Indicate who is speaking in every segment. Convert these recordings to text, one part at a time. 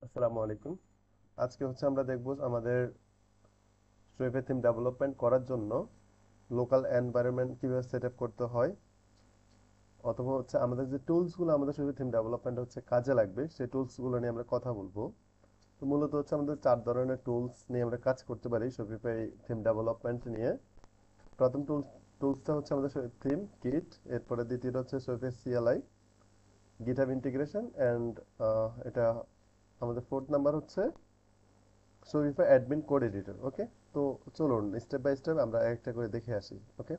Speaker 1: আসসালামু আলাইকুম। আজকে আমরা দেখব আমাদের সুইফট থিম ডেভেলপমেন্ট করার জন্য লোকাল এনভায়রনমেন্ট কিভাবে সেট আপ করতে হয়, অথবা আমাদের যে টুলসগুলো আমাদের সুইফট থিম ডেভেলপমেন্ট কাজে লাগবে সেই টুলসগুলো নিয়ে আমরা কথা বলবো। তো মূলত আমাদের চার ধরনের টুলস নিয়ে আমরা কাজ করতে পারি শপিফাই থিম ডেভেলপমেন্ট নিয়ে। প্রথম টুলসটা আমাদের থিম কিট, এরপরে দ্বিতীয়টা Shopify CLI, GitHub integration, and এটা আমাদের fourth number Shopify admin code editor. Okay, তো চলুন স্টেপ বাই স্টেপ আমরা একটা করে দেখে আসি। ওকে,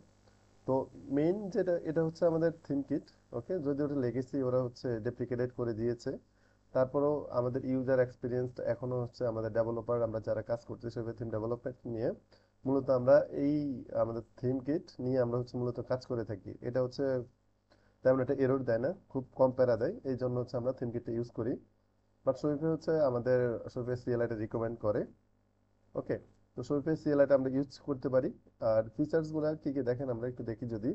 Speaker 1: তো মেইন যেটা এটা আমাদের থিম কিট। ওকে, যদি ওটা লেগেসি ওরা ডেপ্রিকেটেড করে দিয়েছে, তারপরেও আমাদের ইউজার এক্সপিরিয়েন্স এখনো আমাদের ডেভেলপার আমরা যারা কাজ করছি সেভাবে থিম ডেভেলপমেন্ট নিয়ে মূলত আমরা এই আমাদের থিম কিট নিয়ে আমরা মূলত কাজ করে থাকি। এটা তেমন একটা এরর দেয় না, খুব কম প্যারা দেয়, এই জন্য আমরা থিম কিটটা ইউজ করি। বাট শরীফে আমাদের শরীফে সিএলআইটা রিকমেন্ড করে। ওকে, তো শরীফের সিএলআইটা আমরা ইউজ করতে পারি। আর ফিচার্স গুলা কি কি দেখেন, আমরা একটু দেখি। যদি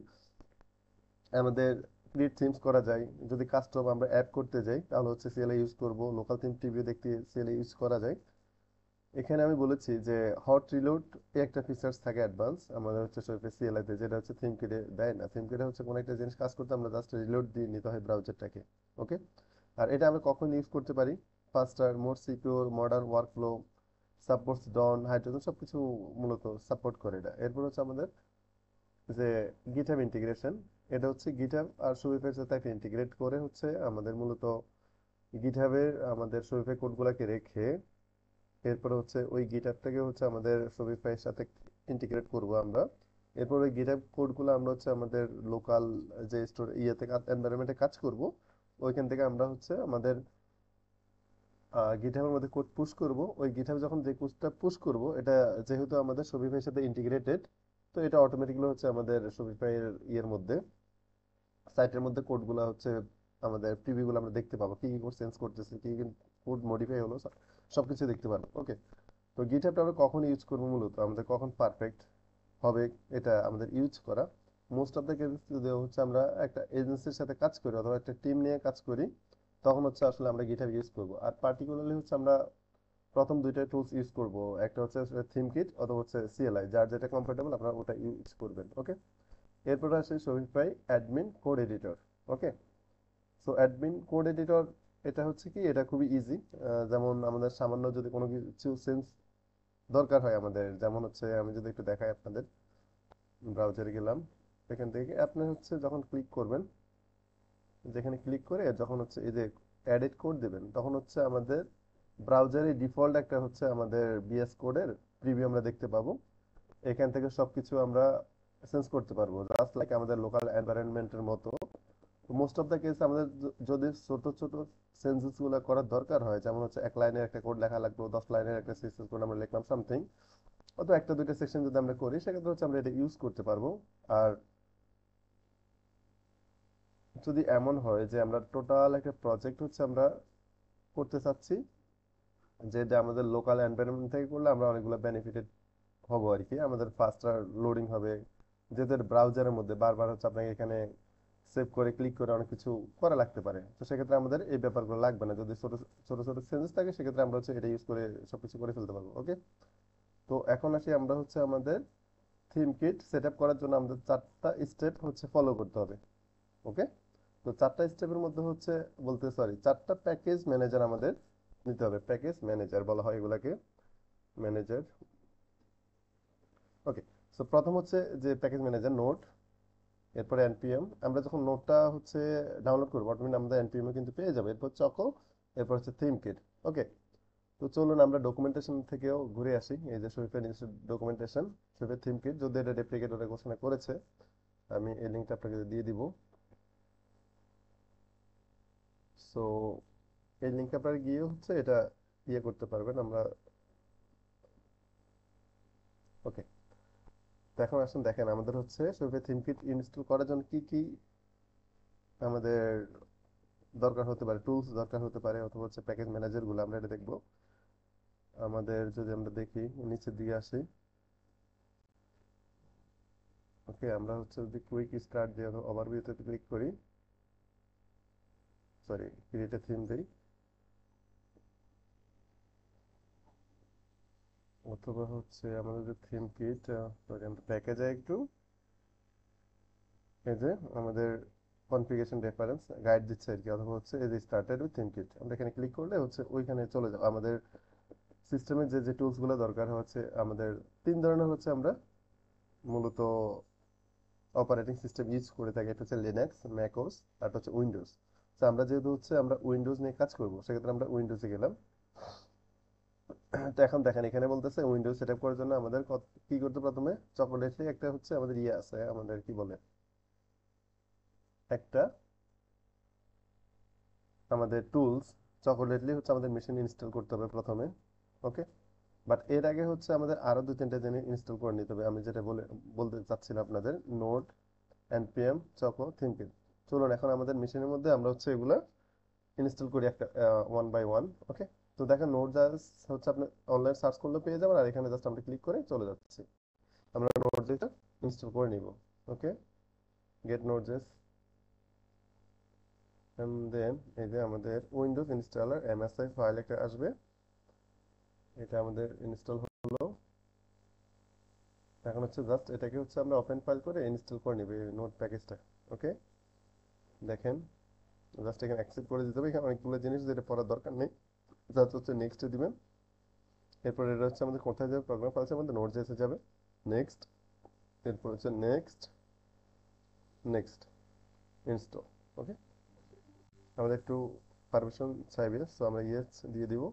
Speaker 1: আমাদের ক্রিয়েট থিমস করা যায়, যদি কাস্টম আমরা অ্যাড করতে যাই, তাহলে সিএলআই ইউজ করব। লোকাল থিম টিভিও দেখতে সিএলআই ইউজ করা যায়। এখানে আমি বলেছি যে হট রিলোড একটা ফিচার্স থাকে অ্যাডভান্স আমাদের শরীফের সিএলআই তে, যেটা থিম কিটে দেয় না। থিম কিটে কোনো একটা জিনিস কাজ করতে আমরা জাস্ট রিলোড দিয়ে নিতে হয় ব্রাউজারটাকে। ওকে, আর এটা আমরা কখন ইউজ করতে পারি? ফাস্টার, মোর সিকিউর, মডার্ন ওয়ার্কফ্লো, সাপোর্টস ডন, হাইড্রোজেন, সবকিছু মূলত সাপোর্ট করে এটা। এরপর আমাদের যে গিটহাব ইন্টিগ্রেশন, এটা গিটহাব আর শরীফের সাথে একটা ইন্টিগ্রেট করে আমাদের মূলত গিটহাবের আমাদের শরীফের কোডগুলোকে রেখে এরপরে ওই গিটহাবটাকে আমাদের শরীফের সাথে ইন্টিগ্রেট করব আমরা। এরপর ওই গিটহাব কোডগুলো আমরা আমাদের লোকাল যে স্টোর ইয়েতে এনভায়রনমেন্টে কাজ করব, ওইখান থেকে আমরা আমাদের গিটহাবের মধ্যে কোড পুশ করব। ওই গিটহাবে যখন যে কোডটা পুশ করব, এটা যেহেতু আমাদের শপিফাইয়ের সাথে ইন্টিগ্রেটেড, তো এটা অটোমেটিক্যালি আমাদের শপিফাইয়ের ইয়ের মধ্যে সাইটের মধ্যে কোডগুলো আমাদের প্রিভিউগুলো আমরা দেখতে পাবো, কি কি কোড চেঞ্জ করতেছে, কি কি কোড মডিফাই হলো, সবকিছু দেখতে পারবো। ওকে, তো গিটহাবটা আমরা কখন ইউজ করবো, মূলত আমাদের কখন পারফেক্ট হবে এটা আমাদের ইউজ করা। মোস্ট অফ দ্য কেসেস যদি আমরা একটা এজেন্সির সাথে কাজ করি অথবা একটা টিম নিয়ে কাজ করি, তখন আসলে আমরা গিটহাব ইউজ করবো। আর পার্টিকুলারলি আমরা প্রথম দুইটা টুলস ইউজ করব, একটা থিম কিট অথবা সিএলআই, যার যেটা কমফোর্টেবল আপনারা ওটা ইউজ করবেন। ওকে, এরপর আসে শপিফাই অ্যাডমিন কোড এডিটর। ওকে, সো অ্যাডমিন কোড এডিটর এটা কি, এটা খুবই ইজি। যেমন আমাদের সামান্য যদি কোনো কিছু চেঞ্জ দরকার হয় আমাদের, যেমন আমি যদি একটু দেখাই আপনাদের, ব্রাউজারে গেলাম, এখান থেকে আপনি যখন ক্লিক করবেন, যেখানে ক্লিক করে যখন এই যে এডিট কোড দিবেন, তখন আমাদের ব্রাউজারে ডিফল্ট একটা আমাদের বিএস কোডের প্রিভিউ আমরা দেখতে পাবো। এখান থেকে সবকিছু আমরা চেঞ্জ করতে পারবো, জাস্ট লাইক আমাদের লোকাল এনভায়রনমেন্টের মতো। মোস্ট অফ দ্য কেস আমাদের যদি ছোট ছোট চেঞ্জেস গুলো করার দরকার হয়, যেমন এক লাইনের একটা কোড লেখা লাগলো, 10 লাইনের একটা সিএসএস কোড আমরা লিখলাম সামথিং, অথবা একটা দুইটা সেকশন যদি আমরা করি, সেক্ষেত্রে আমরা এটা ইউজ করতে পারবো। আর যদি এমন হয় যে আমরা টোটাল একটা প্রজেক্ট আমরা করতে চাচ্ছি, যেটা আমাদের লোকাল এনভায়রনমেন্ট থেকে করলে আমরা অনেকগুলো বেনিফিটেড হব আর কি। আমাদের ফাস্টার লোডিং হবে, যেহেতু ব্রাউজারের মধ্যে বারবার আপনাকে এখানে সেভ করে ক্লিক করে অনেক কিছু করা লাগতে পারে। তো সেক্ষেত্রে আমাদের এই ব্যাপারগুলো লাগবে না, যদি ছোট ছোট ছোট চেঞ্জেস থাকে সেক্ষেত্রে আমরা এটা ইউজ করে সবকিছু করে ফেলতে পারবো। ওকে, তো এখন আসি আমরা আমাদের থিম কিট সেট আপ করার জন্য আমাদের চারটা স্টেপ ফলো করতে হবে। ওকে, তো চারটা স্টেপের মধ্যে বলতে সরি, চারটা প্যাকেজ ম্যানেজার আমাদের নিতে হবে। প্যাকেজ ম্যানেজার বলা হয় এগুলাকে, ম্যানেজার। ওকে, সো প্রথম যে প্যাকেজ ম্যানেজার নোড, এরপরে এনপিএম। আমরা যখন নোটটা ডাউনলোড করবো, অটোমেটিক আমাদের এনপিএম কিন্তু পেয়ে যাবে। এরপর চকো, এরপর থিম কিট। ওকে, তো চলুন আমরা ডকুমেন্টেশন থেকেও ঘুরে আসি। এই যে শরীফের ডকুমেন্টেশন, শরীফের থিম কিট, যদি এটা ডেপ্লিকেট ওরা ঘোষণা করেছে, আমি এই লিঙ্কটা আপনাকে দিয়ে দিব। সো এই লিঙ্কে আপনারা গিয়ে এটা ইয়ে করতে পারবেন। আমরা ওকে, তো এখন আসুন দেখেন আমাদের শরীফের থিম কিট ইনস্টল করার জন্য কি কি আমাদের দরকার হতে পারে, টুলস দরকার হতে পারে, অথবা প্যাকেজ ম্যানেজার গুলো আমরা এটা দেখবো। আমাদের যদি আমরা দেখি নিচের দিকে আসি, ওকে, আমরা যদি কুইক স্টার্ট দিয়ে ওভারভিউতে ক্লিক করি, সরি ক্রিয়েট এ থিম দেই, অথবা হচ্ছে আমাদের যে থিম কিট, সরি আমরা ব্যাকে যাই একটু। এই যে আমাদের কনফিগারেশন রেফারেন্স গাইড দিচ্ছে আর কি, অথবা হচ্ছে এই যে স্টার্টেড উইথ থিম কিট, আমরা এখানে ক্লিক করলে হচ্ছে ওইখানে চলে যাবো। আমাদের সিস্টেমের যে যে টুলসগুলো দরকার হচ্ছে আমাদের তিন ধরনের হচ্ছে আমরা মূলত অপারেটিং সিস্টেম ইউজ করে থাকি। একটা হচ্ছে লিনাক্স, ম্যাকওস, আর একটা হচ্ছে উইন্ডোজ। তো আমরা যেহেতু হচ্ছে আমরা উইন্ডোজ নিয়ে কাজ করবো, সেক্ষেত্রে আমরা উইন্ডোজে গেলাম। তো এখন দেখেন এখানে বলতেছে উইন্ডোজ সেট আপ করার জন্য আমাদের কি করতে, প্রথমে চকোলেটলি একটা হচ্ছে আমাদের ইয়ে আছে, আমাদের কি বলে একটা আমাদের টুলস চকোলেটলি হচ্ছে আমাদের মেশিনে ইনস্টল করতে হবে প্রথমে। ওকে, বাট এর আগে হচ্ছে আমাদের আরো দুই তিনটা জিনিস ইনস্টল করে নিতে হবে। আমি যেটা বলতে চাচ্ছিলাম আপনাদের, নোড, npm, চকো, থিমকিট। চলুন এখন আমাদের মেশিনের মধ্যে আমরা হচ্ছে এগুলা ইনস্টল করি একটা ওয়ান বাই ওয়ান। ওকে, তো দেখেন নোড জাস্ট হচ্ছে আপনি অনলাইন সার্চ করলে পেয়ে যাবেন, আর এখানে জাস্ট আমরা ক্লিক করে চলে যাচ্ছি। আমরা নোড যেটা ইনস্টল করে নিব। Okay, get node JS, and then এই যে আমাদের উইন্ডোজ ইনস্টলার msi ফাইল একটা আসবে, এটা আমাদের ইনস্টল হলো। এখন হচ্ছে জাস্ট এটাকে হচ্ছে আমরা ওপেন ফাইল করে ইনস্টল করে নিব এই নোড প্যাকেজটা। ওকে, দেখেন জাস্ট এখানে অ্যাকসেপ্ট করে দিতে হবে। এখানে অনেকগুলো জিনিস যেটা পড়ার দরকার নেই, জাস্ট হচ্ছে নেক্সট দিবেন। এরপর এটা হচ্ছে আমাদের কোথায় যাবে, প্রোগ্রাম ফাইলস আমাদের নোড জেসে যাবে, নেক্সট। এরপর হচ্ছে নেক্সট, নেক্সট, ইনস্টল। ওকে, আমাদের একটু পারমিশন চাইবে, সো আমরা ইয়েস দিয়ে দিব।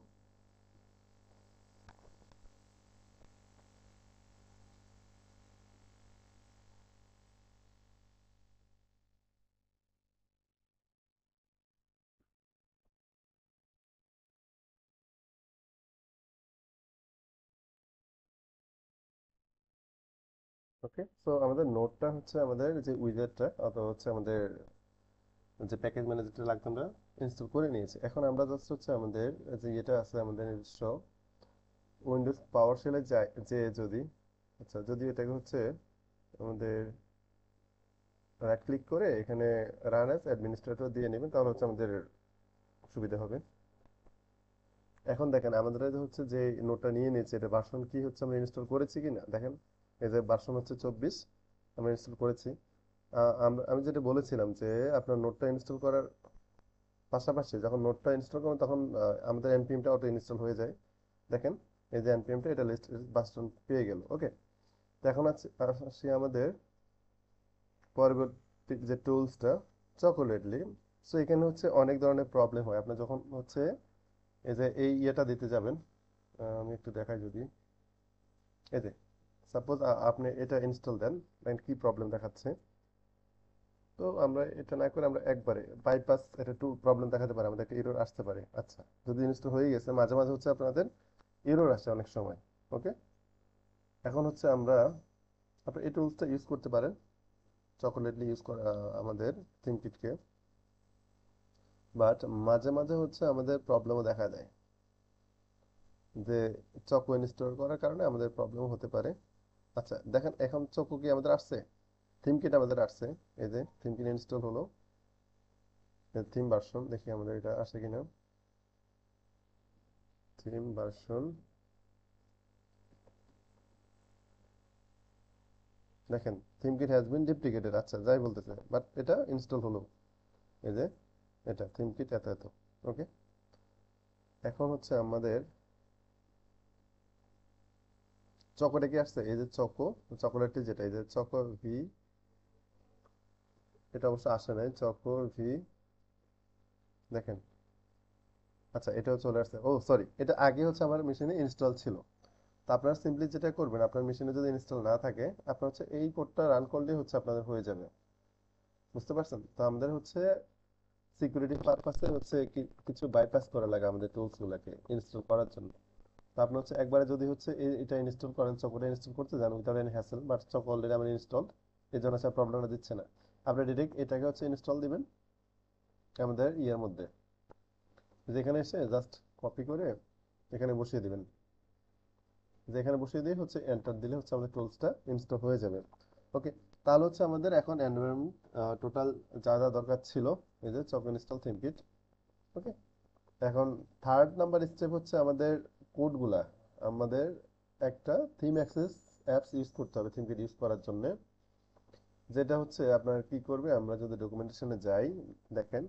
Speaker 1: ওকে, সো আমাদের নোটটা হচ্ছে আমাদের যে উইজারটা অথবা হচ্ছে আমাদের যে প্যাকেজ ম্যানেজারটা লাগতো আমরা ইনস্টল করে নিয়েছি। এখন আমরা জাস্ট হচ্ছে আমাদের যে এটা আছে আমাদের নিজস্ব উইন্ডোজ পাওয়ার শেলে যায় যে যদি, আচ্ছা যদি এটাকে হচ্ছে আমাদের রাইট ক্লিক করে এখানে রান অ্যাজ অ্যাডমিনিস্ট্রেটর দিয়ে নেবেন, তাহলে হচ্ছে আমাদের সুবিধা হবে। এখন দেখেন আমাদের যে হচ্ছে যে নোটটা নিয়ে নিয়েছে, এটা ভার্সন কি হচ্ছে আমরা ইনস্টল করেছি কিনা দেখেন। এই যে ভার্সন হচ্ছে 24 আমরা ইনস্টল করেছি। আমি যেটা বলেছিলাম যে আপনার নোটটা ইনস্টল করার পাশাপাশি যখন নোটটা ইনস্টল করবেন তখন আমাদের npmটা অটো ইনস্টল হয়ে যায়। দেখেন এই যে npmটা এটা লিস্ট ভার্সন পেয়ে গেল। ওকে, তো এখন আসি আমাদের পরবর্তী যে টুলসটা চকোলেটলি। সো এখানে হচ্ছে অনেক ধরনের প্রবলেম হয় আপনার যখন হচ্ছে এই যে এই ইয়েটা দিতে যাবেন। আমি একটু দেখাই যদি, এই যে সাপোজ আপনি এটা ইনস্টল দেন, দেন কি প্রবলেম দেখাচ্ছে। তো আমরা এটা না করে আমরা একবারে বাইপাস, এটা একটু প্রবলেম দেখাতে পারে, আমাদের একটা এরর আসতে পারে। আচ্ছা, যদি ইনস্টল হয়ে গেছে মাঝে মাঝে হচ্ছে আপনাদের এরর আসে অনেক সময়। ওকে, এখন হচ্ছে আমরা আপনি এই টুলসটা ইউজ করতে পারেন, চকোলেটলি ইউজ করা আমাদের থিমকিটকে। বাট মাঝে মাঝে হচ্ছে আমাদের প্রবলেমও দেখা দেয় যে চকো ইনস্টল করার কারণে আমাদের প্রবলেম হতে পারে। আচ্ছা দেখেন এখন চকো কি আমাদের আসছে, থিমকিট আমাদের আসছে। এই যে থিমকিট ইনস্টল হলো, থিম ভার্সন দেখি আমাদের এটা আসে কিনা। থিম ভার্সন দেখেন, থিমকিট হ্যাজ বিন ডুপ্লিকেটেড, আচ্ছা যাই বলতেছে, বাট এটা ইনস্টল হলো। এই যে এটা থিমকিট এত এত। ওকে, এখন হচ্ছে আমাদের চকোটা কি আসছে, এই যে চকো চকোলেটটি যেটা এই যে চকো ভি, এটা অবশ্য আসে নাই চকো ভি। দেখেন, আচ্ছা এটাও চলে আসছে। ও সরি, এটা আগে হচ্ছে আমার মেশিনে ইনস্টল ছিল। তো আপনারা সিম্পলি যেটা করবেন, আপনার মেশিনে যদি ইনস্টল না থাকে আপনার হচ্ছে এই কোডটা রান করলেই হচ্ছে আপনাদের হয়ে যাবে। বুঝতে পারছেন? তো আমাদের হচ্ছে সিকিউরিটি পারপাসে হচ্ছে কিছু বাইপাস করা লাগে আমাদের টুলস গুলাকে ইনস্টল করার জন্য। তো আপনি হচ্ছে একবারে যদি হচ্ছে এটা ইনস্টল করেন, চকোটা ইনস্টল করতে যান without any hassle, but choco already আমার ইনস্টল, এই জন্য হচ্ছে প্রবলেমটা দিচ্ছে না। আপনি ডিরেক্ট এটাকে হচ্ছে ইনস্টল দিবেন আমাদের ইয়ের মধ্যে, যেখানে এসে জাস্ট কপি করে এখানে বসিয়ে দিবেন। যেখানে বসিয়ে দিয়ে হচ্ছে এন্টার দিলে হচ্ছে আমাদের টুলসটা ইনস্টল হয়ে যাবে। ওকে, তাহলে হচ্ছে আমাদের এখন এনভায়রনমেন্ট টোটাল যা যা দরকার ছিল, এই যে চক ইনস্টল থিমকিট। ওকে, এখন থার্ড নাম্বার স্টেপ হচ্ছে আমাদের কোডগুলা আমাদের একটা থিম অ্যাক্সেস অ্যাপস ইউজ করতে হবে থিমকে ইউজ করার জন্য, যেটা হচ্ছে আপনার কি করবে, আমরা যদি ডকুমেন্টেশনে যাই, দেখেন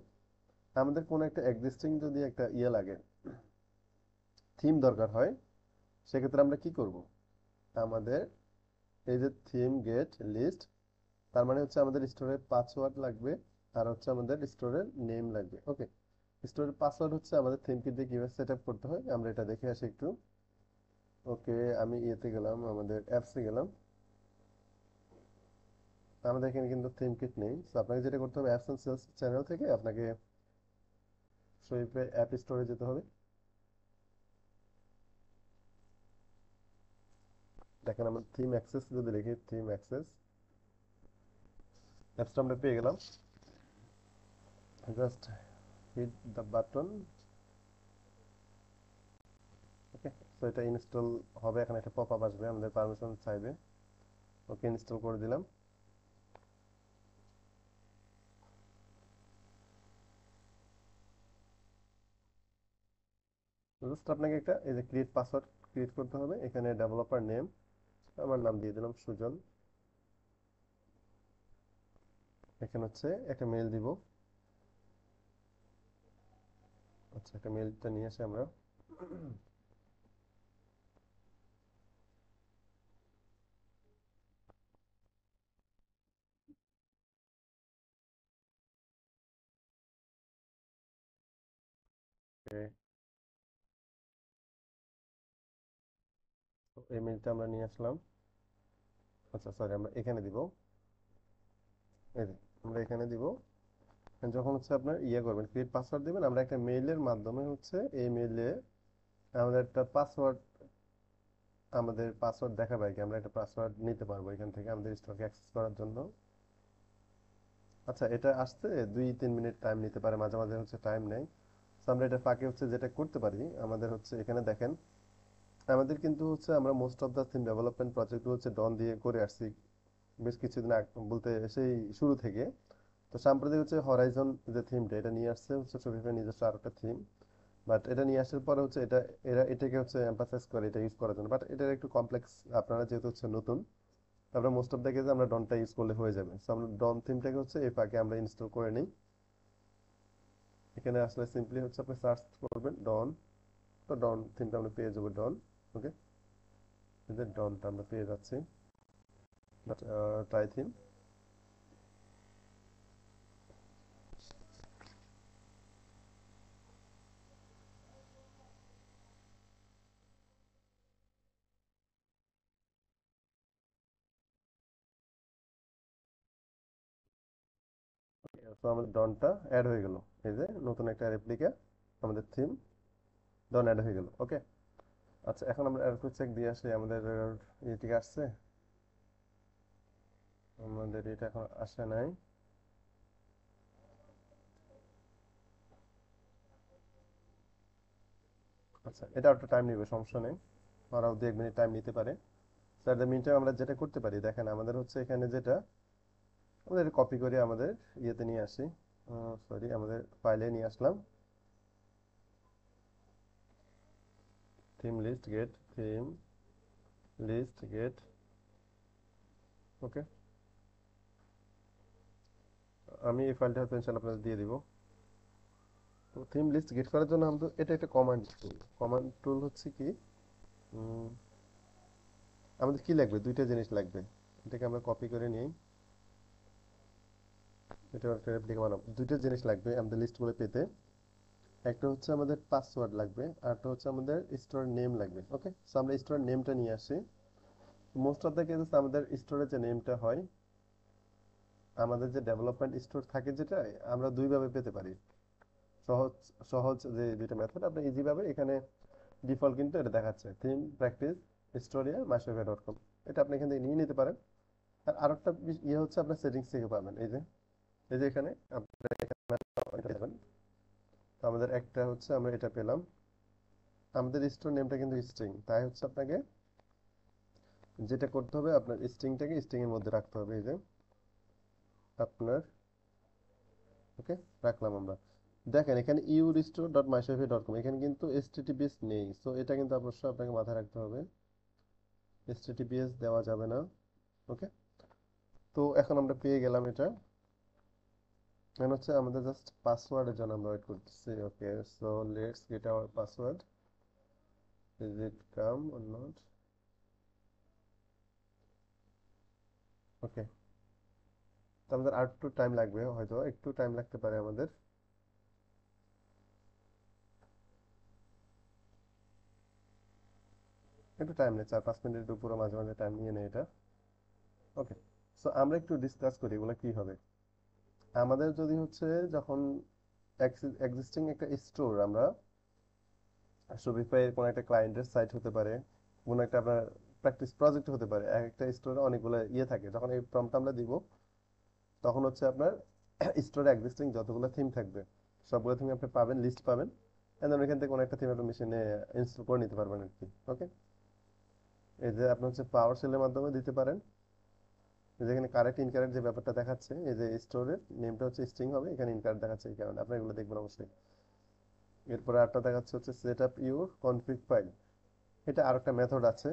Speaker 1: আমাদের কোনো একটা এক্সিস্টিং যদি একটা লাগে, থিম দরকার হয়, সেক্ষেত্রে আমরা কি করব, আমাদের এই যে থিম গেট লিস্ট, তার মানে হচ্ছে আমাদের স্টোরের পাসওয়ার্ড লাগবে, আর হচ্ছে আমাদের স্টোরের নেম লাগবে। ওকে, স্টোরের পাসওয়ার্ড হচ্ছে আমাদের থিমকে দিয়ে কিভাবে সেট আপ করতে হয় আমরা এটা দেখে আসি একটু। ওকে, আমি ইয়েতে গেলাম, আমাদের অ্যাপসে গেলাম, আমাদের এখানে কিন্তু থিম কিট নেই, তো আপনাকে যেটা করতে হবে অ্যাপস এন্ড সেলস চ্যানেল থেকে আপনাকে সুইপে অ্যাপ স্টোরে যেতে হবে। দেখেন আমরা থিম অ্যাক্সেস যদি লিখি, থিম অ্যাক্সেস অ্যাপসটা আমরা পেয়ে গেলাম, জাস্ট হিট দ্য বাটন। ওকে, তো এটা ইনস্টল হবে, এখানে একটা পপ আপ আসবে, আমাদের পারমিশন চাইবে। ওকে, ইনস্টল করে দিলাম। জাস্ট আপনাকে একটা এই যে ক্রিয়েট পাসওয়ার্ড ক্রিয়েট করতে হবে, এখানে ডেভেলপার নেম, আমার নাম দিয়ে দিলাম সুজন, এখানে হচ্ছে একটা মেল দিব। আচ্ছা, একটা মেলটা নিয়ে আসি আমরা। Okay, তো এই মেলটা আমরা নিয়ে আসলাম। আচ্ছা সরি, আমরা এখানে দিব, এই যে আমরা এখানে দিব। যখন হচ্ছে আপনার করবেন, ক্রিয়েট পাসওয়ার্ড দিবেন, আমরা একটা মেইলের মাধ্যমে হচ্ছে এই মেইলে আমাদের একটা পাসওয়ার্ড, আমাদের পাসওয়ার্ড দেখাবে আর কি, আমরা একটা পাসওয়ার্ড নিতে পারবো এখান থেকে আমাদের স্টকে অ্যাক্সেস করার জন্য। আচ্ছা, এটা আসতে 2-3 মিনিট টাইম নিতে পারে, মাঝে মাঝে হচ্ছে টাইম নেই। তো আমরা এটা ফাঁকে হচ্ছে যেটা করতে পারি, আমাদের হচ্ছে এখানে দেখেন, আমাদের কিন্তু হচ্ছে আমরা most of the theme development project হচ্ছে ডন দিয়ে করে আসছি বেশ কিছুদিন আগে, বলতে সেই শুরু থেকে। তো সাম্প্রতিক হচ্ছে হরাইজন যে থিমটা এটা নিয়ে আসছে হচ্ছে শফিফের নিজস্ব আর একটা থিম, বাট এটা নিয়ে আসার পরে হচ্ছে এরা এটাকে হচ্ছে এমফাসাইজ করে এটা ইউজ করার জন্য, বাট এটা একটু কমপ্লেক্স, আপনারা যেহেতু হচ্ছে নতুন, আমরা মোস্ট অফ দ্য কেসে আমরা ডনটা ইউজ করলে হয়ে যাবে। সো আমরা ডন থিমটাকে হচ্ছে এই ফাঁকে আমরা ইনস্টল করে নিই। এখানে আসলে সিম্পলি হচ্ছে আপনি সার্চ করবেন ডন, তো ডন থিমটা আমরা পেয়ে যাবো, ডন। ওকে, এই যে ডনটা আমরা পেয়ে যাচ্ছি, বাট ট্রাই থিম। তো আমাদের ডনটা অ্যাড হয়ে গেল, এই যে নতুন একটা রেপ্লিকা আমাদের থিম ডন অ্যাড হয়ে গেল। ওকে, আচ্ছা এখন আমরা একটু চেক দিয়ে আসি আমাদের ইয়েটিকে আসছে, আমাদের এটা এখন আসে নাই। আচ্ছা, এটা একটু টাইম নিবে, সমস্যা নেই, আরও 2-1 মিনিট টাইম নিতে পারে। স্যার দ্য মিনটাইম আমরা যেটা করতে পারি, দেখেন আমাদের হচ্ছে এখানে যেটা, আমাদের কপি করে আমাদের ইয়েতে নিয়ে আসি, সরি আমাদের ফাইলে নিয়ে আসলাম, theme list get, theme list get. Okay, আমি এই ফাইলটা হয়তো ইনশাল্লাহ আপনাদের দিয়ে দিব। তো থিম লিস্ট গেট করার জন্য আমাদের এটা একটা কমান্ড টুল, কমান্ড টুল হচ্ছে কি, উম, আমাদের কি লাগবে, দুইটা জিনিস লাগবে, এটাকে আমরা কপি করে নিই, এটা একটা রেপ্লিকা বানাবো, দুইটা জিনিস লাগবে আমাদের লিস্টগুলো পেতে, একটা হচ্ছে আমাদের পাসওয়ার্ড লাগবে, আর একটা হচ্ছে আমাদের স্টোর নেম লাগবে। ওকে, সো আমরা স্টোর নেমটা নিয়ে আসি। মোস্ট অফ দ্য কেসেস আমাদের স্টোরের যে নেমটা হয়, আমাদের যে ডেভেলপমেন্ট স্টোর থাকে যেটা, আমরা দুইভাবে পেতে পারি, সহজ সহজ যে দুইটা মেথড আপনি ইজি ভাবে এখানে, ডিফল্ট কিন্তু এটা দেখাচ্ছে থিম প্র্যাকটিস স্টোরিয়া মাইশোফিয়া.com, এটা আপনি এখান থেকে নিয়ে নিতে পারেন। আর আরেকটা হচ্ছে আপনার সেটিংস থেকে পাবেন, এই যে এখানে আপনারা এটা পাবেন। তো আমাদের একটা হচ্ছে আমরা এটা পেলাম, আমাদের স্টোর নেমটা কিন্তু স্ট্রিং, তাই হচ্ছে আপনাকে যেটা করতে হবে, আপনার স্ট্রিংটাকে স্ট্রিং এর মধ্যে রাখতে হবে, এই যে আপনার, ওকে রাখলাম আমরা। দেখেন এখানে iurestore.myshopify.com, এখানে কিন্তু https নেই, সো এটা কিন্তু অবশ্যই আপনাকে মাথায় রাখতে হবে। HTTPS দেওয়া যাবে না। ওকে, তো এখন আমরা পেয়ে গেলাম এটা। এখন হচ্ছে আমাদের জাস্ট পাসওয়ার্ডের জন্য আমরা ওয়েট করতেছি। Okay, so let's get our password. Is it come or not? Okay, তো আমাদের আর একটু টাইম লাগবে, হয়তো একটু টাইম লাগতে পারে আমাদের। একটু টাইম নেই, 4-5 মিনিটের উপরে মাঝে মাঝে টাইম নিয়ে নেয় এটা। ওকে, সো আমরা একটু ডিসকাস করি এগুলো কি হবে। আমাদের যদি হচ্ছে যখন এক্সিস্টিং একটা স্টোর আমরা শপিফাই এর কোনো একটা ক্লায়েন্টের সাইট হতে পারে, কোনো একটা আপনার প্র্যাকটিস প্রজেক্ট হতে পারে, এক একটা স্টোরে অনেকগুলো ইয়ে থাকে। যখন এই প্রম্পট আমরা দিব তখন হচ্ছে আপনার স্টোরে এক্সিস্টিং যতগুলো থিম থাকবে সবগুলো থিম আপনি পাবেন, লিস্ট পাবেন। এন্ড দেন ওইখান থেকে কোনো একটা থিম আপনার মেশিনে ইনস্টল করে নিতে পারবেন আর কি। ওকে, এই যে আপনি হচ্ছে পাওয়ার সেলের মাধ্যমে দিতে পারেন। যেখানে কারেক্ট ইনকারেক্ট যে ব্যাপারটা দেখাচ্ছে, এই যে স্টোরের নেমটা হচ্ছে স্ট্রিং হবে, এখানে ইনকারেক্ট দেখাচ্ছে, এই কারণে আপনি এগুলো দেখবেন অবশ্যই। এরপরে আরেকটা দেখাচ্ছে হচ্ছে set up your config file. এটা আরেকটা মেথড আছে,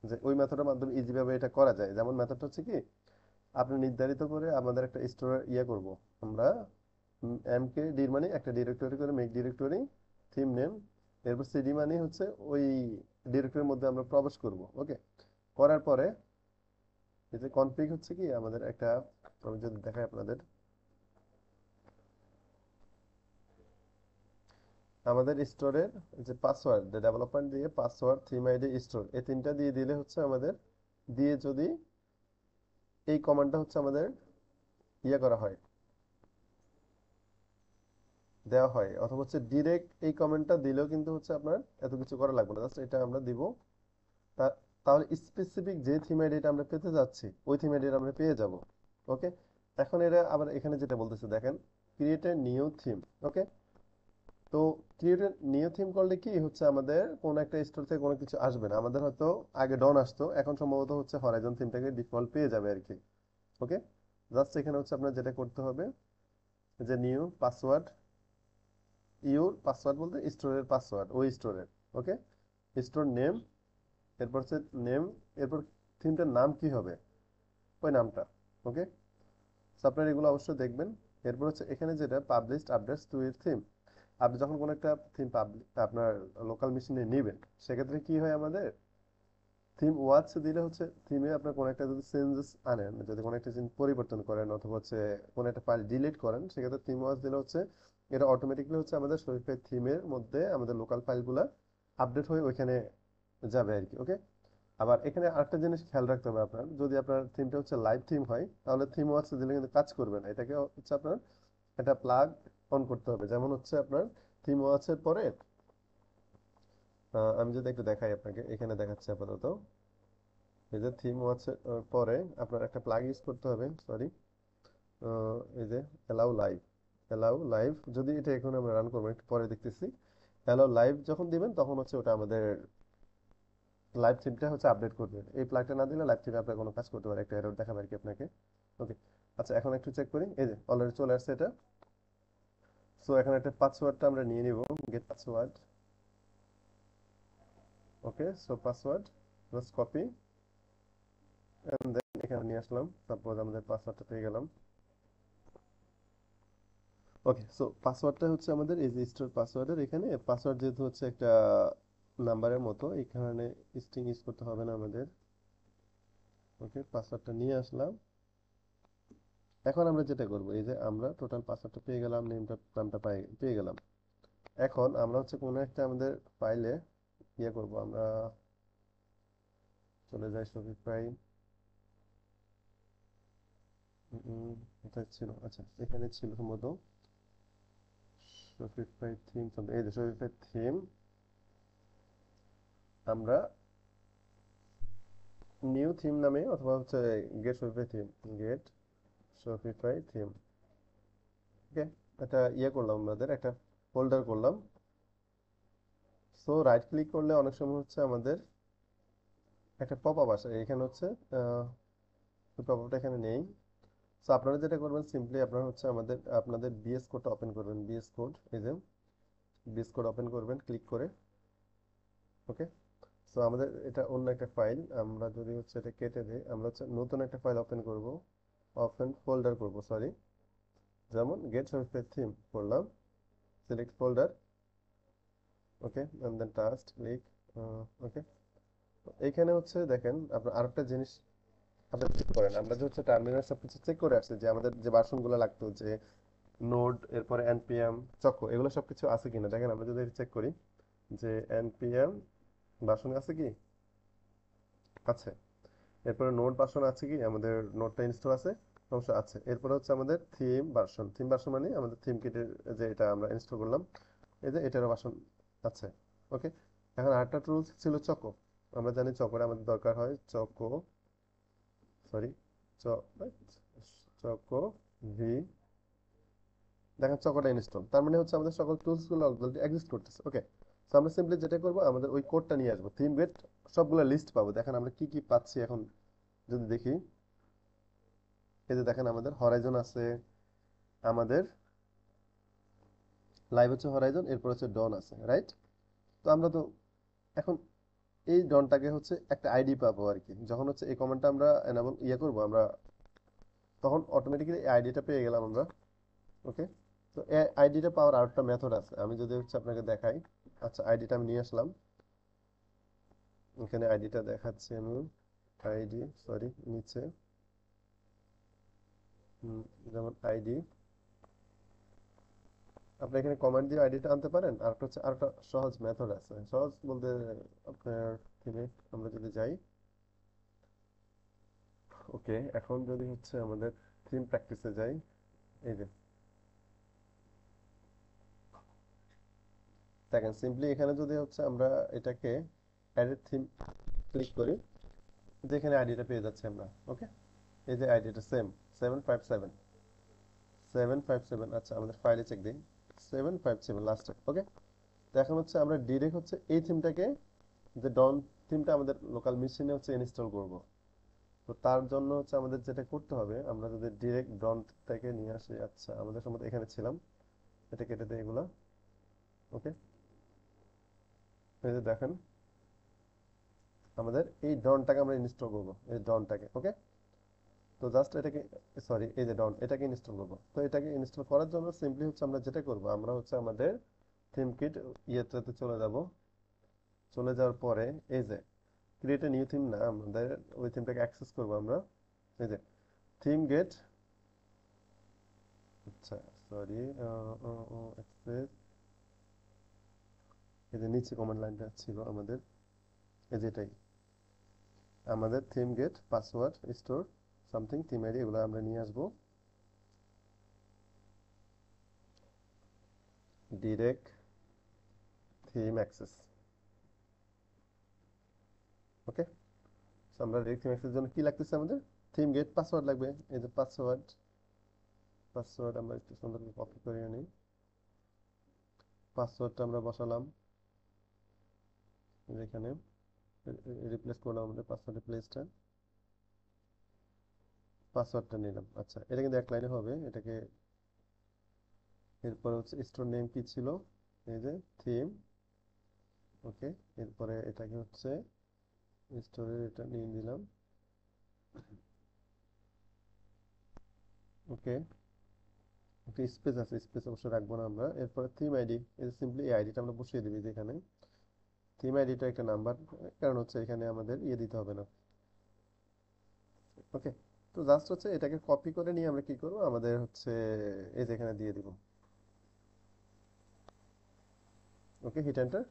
Speaker 1: যে ওই মেথডের মাধ্যমে ইজি ভাবে এটা করা যায়। যেমন মেথডটা হচ্ছে কি, আপনি নির্ধারিত করে আমাদের একটা স্টোর ইয়ে করব আমরা, এমকে ডির মানে একটা ডিরেক্টরি করে মেক ডিরেক্টরি থিম নেম, এরপর সিডি মানে হচ্ছে ওই ডিরেক্টরির মধ্যে আমরা প্রবেশ করব। ওকে, করার পরে এই যে কনফিগ হচ্ছে কি আমাদের একটা, আমি যদি দেখাই আপনাদের, আমাদের স্টোরের যে পাসওয়ার্ড, ডেভেলপমেন্ট দিয়ে পাসওয়ার্ড, থিম আইডি, স্টোর, এই তিনটা দিয়ে দিলে হচ্ছে আমাদের, দিয়ে যদি এই কমান্ডটা হচ্ছে আমাদের ইয়ে করা হয়, দেওয়া হয়, অথবা হচ্ছে ডিরেক্ট এই কমেন্টটা দিলেও কিন্তু হচ্ছে আপনার এত কিছু করা লাগবে না, জাস্ট এটা আমরা দিব। তাহলে স্পেসিফিক যে থিম আইডিটা আমরা পেতে যাচ্ছি ওই থিম আইডিটা আমরা পেয়ে যাব। ওকে, এখন এরা আবার এখানে যেটা বলতেছে দেখেন, ক্রিয়েট এ নিউ থিম। ওকে, তো ক্রিয়েট এ নিউ থিম করলে কি হচ্ছে, আমাদের কোন একটা স্টোর থেকে কোনো কিছু আসবে না, আমাদের হয়তো আগে ডন আসতো, এখন সম্ভবত হচ্ছে হরাইজন থিমটাকে ডিফল্ট পেয়ে যাবে আর কি। ওকে, জাস্ট এখানে হচ্ছে আপনার যেটা করতে হবে, যে নিউ পাসওয়ার্ড, ইউর পাসওয়ার্ড বলতে স্টোরের পাসওয়ার্ড, ওই স্টোরের। ওকে, স্টোর নেম, এরপর হচ্ছে নেম, এরপর থিমটার নাম কি হবে ওই নামটা। ওকে, সো আপনারা এগুলো অবশ্যই দেখবেন। এরপর হচ্ছে এখানে যেটা পাবলিশড আপডেটস টু এর থিম, আপনি যখন কোনো একটা থিম আপনার লোকাল মেশিনে নেবেন, সেক্ষেত্রে কি হয়, আমাদের থিম ওয়াচ দিলে হচ্ছে থিমে আপনার কোনো একটা যদি চেঞ্জেস আনেন, যদি কোনো একটা জিনিস পরিবর্তন করেন অথবা হচ্ছে কোনো একটা ফাইল ডিলিট করেন, সেক্ষেত্রে থিম ওয়াচ দিলে হচ্ছে এটা অটোমেটিকলি হচ্ছে আমাদের শরীফের থিমের মধ্যে আমাদের লোকাল ফাইলগুলো আপডেট হয়ে ওইখানে যাবে আর কি। ওকে, আবার এখানে আরেকটা জিনিস খেয়াল রাখতে হবে আপনার, যদি আপনার থিমটা হচ্ছে লাইভ থিম হয় তাহলে থিম ওয়াচ দিলে কিন্তু কাজ করবে না, এটাকে হচ্ছে আপনার একটা প্লাগ অন করতে হবে। যেমন হচ্ছে আপনার থিম ওয়াচের পরে আমি যদি একটু দেখাই আপনাকে, এখানে দেখাচ্ছে আপাতত, এই যে থিম ওয়াচের পরে আপনার একটা প্লাগ ইউজ করতে হবে, সরি, এই যে অ্যালাউ লাইভ, অ্যালাউ লাইভ যদি এটা এখন আমরা রান করবো, একটু পরে দেখতেছি। অ্যালাউ লাইভ যখন দিবেন তখন হচ্ছে ওটা আমাদের লাইভ থিমটা হচ্ছে আপডেট করবে। এই প্লাগটা না দিলে লাইভ থিমে আপনার কোনো কাজ করতে পারে, একটা এরর দেখাবে আর কি আপনাকে। ওকে, আচ্ছা এখন একটু চেক করি, এই যে অলরেডি চলে আসছে এটা। সো এখন একটা পাসওয়ার্ডটা আমরা নিয়ে নিব, get password. Okay, so password just copy and then এখানে নিয়ে আসলাম, সাপোজ আমাদের পাসওয়ার্ডটা পেয়ে গেলাম। ওকে, সো পাসওয়ার্ডটা হচ্ছে আমাদের এই যে স্টোর পাসওয়ার্ডের, এখানে পাসওয়ার্ড যেহেতু হচ্ছে একটা নাম্বারের মতো, এখানে স্ট্রিং ইউজ করতে হবে না আমাদের। ওকে, পাসওয়ার্ডটা নিয়ে আসলাম। এখন আমরা যেটা করব, এই যে আমরা টোটাল পাসওয়ার্ডটা পেয়ে গেলাম, নামটা পেয়ে গেলাম। এখন আমরা হচ্ছে কোনো একটা আমাদের ফাইলে ইয়ে করব, আমরা চলে যাই শপিফাই, কোথায় ছিল, আচ্ছা এখানে ছিল সম্ভবত শপিফাই থিম, এই যে শপিফাই থিম, আমরা নিউ থিম নামে অথবা হচ্ছে get Shopify theme, get Shopify theme. Okay, এটা ইয়ে করলাম, আমাদের একটা ফোল্ডার করলাম। সো রাইট ক্লিক করলে অনেক সময় হচ্ছে আমাদের একটা পপ আপ আসে, এখানে হচ্ছে পপ আপটা এখানে নেই। সো আপনারা যেটা করবেন, সিম্পলি আপনারা হচ্ছে আপনাদের বিএস কোডটা ওপেন করবেন, বিএস কোড, এই যে বিএস কোড ওপেন করবেন ক্লিক করে। ওকে, সো আমাদের এটা অন্য একটা ফাইল, আমরা যদি হচ্ছে এটা কেটে দিই, আমরা হচ্ছে নতুন একটা ফাইল ওপেন করব, ওপেন ফোল্ডার করব, সরি, যেমন গেট সফটওয়্যার থিম করলাম, select folder, okay, and then task click, okay. এইখানে হচ্ছে দেখেন আপনার আরেকটা জিনিস আপনি চেক করেন, আমরা যে হচ্ছে টার্মিনাল সবকিছু চেক করে আসছি যে আমাদের যে ভার্সনগুলো লাগতো, যে নোড, এরপরে npm, চকো, এগুলো সবকিছু আছে কিনা দেখেন। আমরা যদি চেক করি যে npm ভার্সন আছে কি, আছে। এরপরে নোড ভার্সন আছে কি, আমাদের নোডটা ইনস্টল আছে, সমস্যা আছে। এরপরে হচ্ছে আমাদের থিম ভার্সন মানে আমাদের থিম কিটের যে এটা আমরা ইনস্টল করলাম, এই যে এটারও ভার্সন আছে, ওকে। এখন আরেকটা টুলস ছিল চকো, আমরা জানি চকোর আমাদের দরকার হয়, চকো, সরি, চকো ভি, দেখেন চকোটা ইনস্টল, তার মানে হচ্ছে আমাদের সকল টুলস গুলো অলরেডি এক্সিস্ট করতেছে, ওকে। তো আমরা সিম্পলি যেটা করবো, আমাদের ওই কোডটা নিয়ে আসবো, থিম গেট সবগুলো লিস্ট পাবো। দেখেন আমরা কি কি পাচ্ছি এখন যদি দেখি, এই যে দেখেন আমাদের হরাইজন আছে, আমাদের লাইভ হচ্ছে হরাইজন, এরপর হচ্ছে ডন আছে, রাইট। তো আমরা তো এখন এই ডনটাকে হচ্ছে একটা আইডি পাবো আর কি, যখন হচ্ছে এই কমান্ডটা আমরা এনাবল করবো আমরা, তখন অটোমেটিক্যালি এই আইডিটা পেয়ে গেলাম আমরা, ওকে। তো এই আইডিটা পাওয়ার আরেকটা মেথড আছে, আমি যদি হচ্ছে আপনাকে দেখাই। আচ্ছা, আইডিটা আমি নিয়ে আসলাম, এখানে আইডিটা দেখাচ্ছি আমি, আইডি, সরি, নিচে, যেমন আইডি, আপনি এখানে কমান্ড দিয়ে আইডিটা আনতে পারেন। আর একটা হচ্ছে আরেকটা সহজ মেথড আছে, সহজ বলতে আপনার থিমে আমরা যদি যাই, ওকে। এখন যদি হচ্ছে আমাদের থিম প্র্যাকটিসে যাই, এই যে দেখেন সিম্পলি এখানে যদি হচ্ছে আমরা এটাকে এডিট থিম ক্লিক করি, যেখানে আইডিটা পেয়ে যাচ্ছে আমরা, ওকে। এই যে আইডিটা সেম, 757, আচ্ছা আমাদের ফাইলে চেক দিই, 757 লাস্টে, ওকে। তো এখন হচ্ছে আমরা ডিরেক্ট হচ্ছে এই থিমটাকে, যে ডন থিমটা আমাদের লোকাল মেশিনে হচ্ছে ইনস্টল করব। তো তার জন্য হচ্ছে আমাদের যেটা করতে হবে, আমরা যদি ডিরেক্ট ডনটাকে নিয়ে আসি, আচ্ছা আমাদের সম্ভবত এখানে ছিলাম, এটা কেটে দেয় এগুলা, ওকে। এই যে দেখেন আমাদের এই ডনটাকে আমরা ইনস্টল করব, এই ডনটাকে, ওকে। তো জাস্ট এটাকে, সরি, এই যে ডন, এটাকে ইনস্টল করব। তো এটাকে ইনস্টল করার জন্য সিম্পলি হচ্ছে আমরা যেটা করব, আমরা হচ্ছে আমাদের থিম কিট ইয়েতে চলে যাব, চলে যাওয়ার পরে এই যে ক্রিয়েট এ নিউ থিম, না আমাদের ওই থিমটাকে অ্যাক্সেস করব আমরা, এই যে থিম গেট, আচ্ছা সরি, অ্যাক্সেস, এই যে নিচে কমান্ড লাইনটা ছিল আমাদের, এই যে এটাই আমাদের theme get password store something theme ID, এগুলো আমরা নিয়ে আসবো ডিরেক্ট থিম অ্যাক্সেস, ওকে। আমরা ডিরেক্ট থিম অ্যাক্সেসের জন্য কি লাগতেছে, আমাদের থিম গেট পাসওয়ার্ড লাগবে, এই যে পাসওয়ার্ড, আমরা একটু সুন্দর করে কপি করে নিই, পাসওয়ার্ডটা আমরা বসালাম এখানে, রিপ্লেস করলাম আমাদের পাসওয়ার্ড রিপ্লেসটা, পাসওয়ার্ডটা নিলাম, আচ্ছা এটা কিন্তু এক লাইনে হবে এটাকে। এরপর হচ্ছে স্টোর নেম কি ছিল, এই যে থিম, ওকে। এরপরে এটাকে হচ্ছে স্টোরের এটা নিয়ে দিলাম, ওকে। ওকে, স্পেস আছে, স্পেস অবশ্য রাখবো না আমরা। এরপরে থিম আইডি, এই সিম্পলি এই আইডিটা আমরা বসিয়ে দিবি যে এখানে থিম আইডিটা একটা নাম্বার, কারণ হচ্ছে এখানে আমাদের দিতে হবে না, ওকে। তো জাস্ট হচ্ছে এটাকে কপি করে নিয়ে আমরা কি করব, আমাদের হচ্ছে এই যে এখানে দিয়ে দিব, ওকে, হিট এন্টার।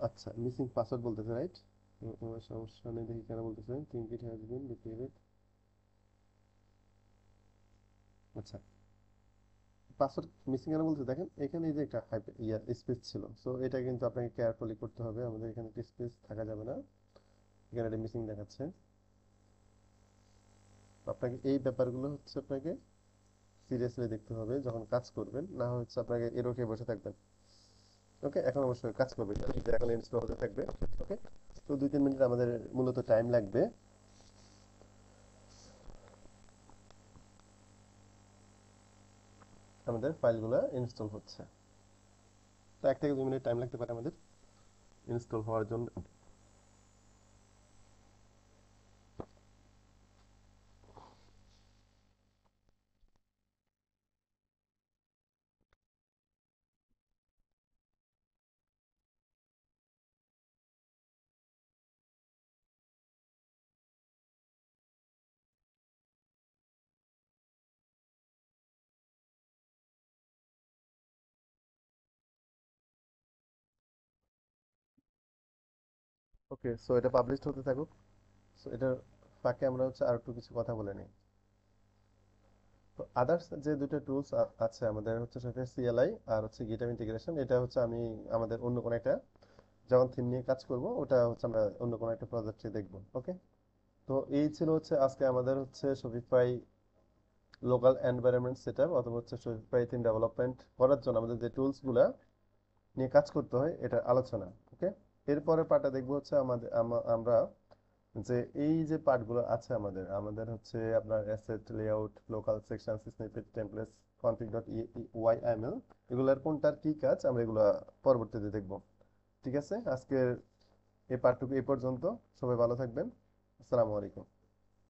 Speaker 1: আচ্ছা, মিসিং পাসওয়ার্ড বলতেছে, রাইট। সমস্যা নেই, দেখি কেন বলতেছে, theme kit has been declared, আচ্ছা পাসওয়ার্ড মিসিং কেন বলতে দেখেন এখানে এই যে একটা স্পেস ছিল, সো এটা কিন্তু আপনাকে কেয়ারফুলি করতে হবে, আমাদের এখানে একটা স্পেস থাকা যাবে না, এখানে একটা মিসিং দেখাচ্ছে। তো আপনাকে এই ব্যাপারগুলো হচ্ছে আপনাকে সিরিয়াসলি দেখতে হবে যখন কাজ করবেন, না হচ্ছে আপনাকে এরোকে বসে থাকবেন, ওকে। এখন অবশ্যই কাজ করবে, এটা এখন ইনস্টল হতে থাকবে, ওকে। তো 2-3 মিনিট আমাদের মূলত টাইম লাগবে, আমাদের ফাইলগুলো ইনস্টল হচ্ছে। তো 1 থেকে 2 মিনিট টাইম লাগতে পারে আমাদের। ইনস্টল হওয়ার জন্য। ওকে, সো এটা পাবলিশড হতে থাকুক। সো এটার ফাঁকে আমরা হচ্ছে আর একটু কিছু কথা বলে নিই। তো আদার্স যে দুটো টুলস আছে আমাদের হচ্ছে, সেটা সিএলআই আর হচ্ছে গিটহাব ইন্টিগ্রেশন। এটা হচ্ছে আমি আমাদের অন্য কোনো একটা যখন থিম নিয়ে কাজ করব, ওটা হচ্ছে আমরা অন্য কোনো একটা প্রজেক্টে দেখব। ওকে, তো এই ছিল হচ্ছে আজকে আমাদের হচ্ছে শপিফাই লোকাল এনভায়রনমেন্ট সেটআপ অথবা হচ্ছে শপিফাই থিম ডেভেলপমেন্ট করার জন্য আমাদের যে টুলস গুলা নিয়ে কাজ করতে হয় এটা আলোচনা। ওকে, এরপরে পার্টটা দেখবো হচ্ছে আমরা যে এই যে পার্টগুলো আছে আমাদের আমাদের হচ্ছে আপনার asset layout, local section, snippet, templates, config.yml, এগুলার কোনটার কি কাজ আমরা এগুলা পরবর্তীতে দেখব। ঠিক আছে, আজকের এই পার্টটুকু এই পর্যন্ত। সবাই ভালো থাকবেন। আসসালামু আলাইকুম।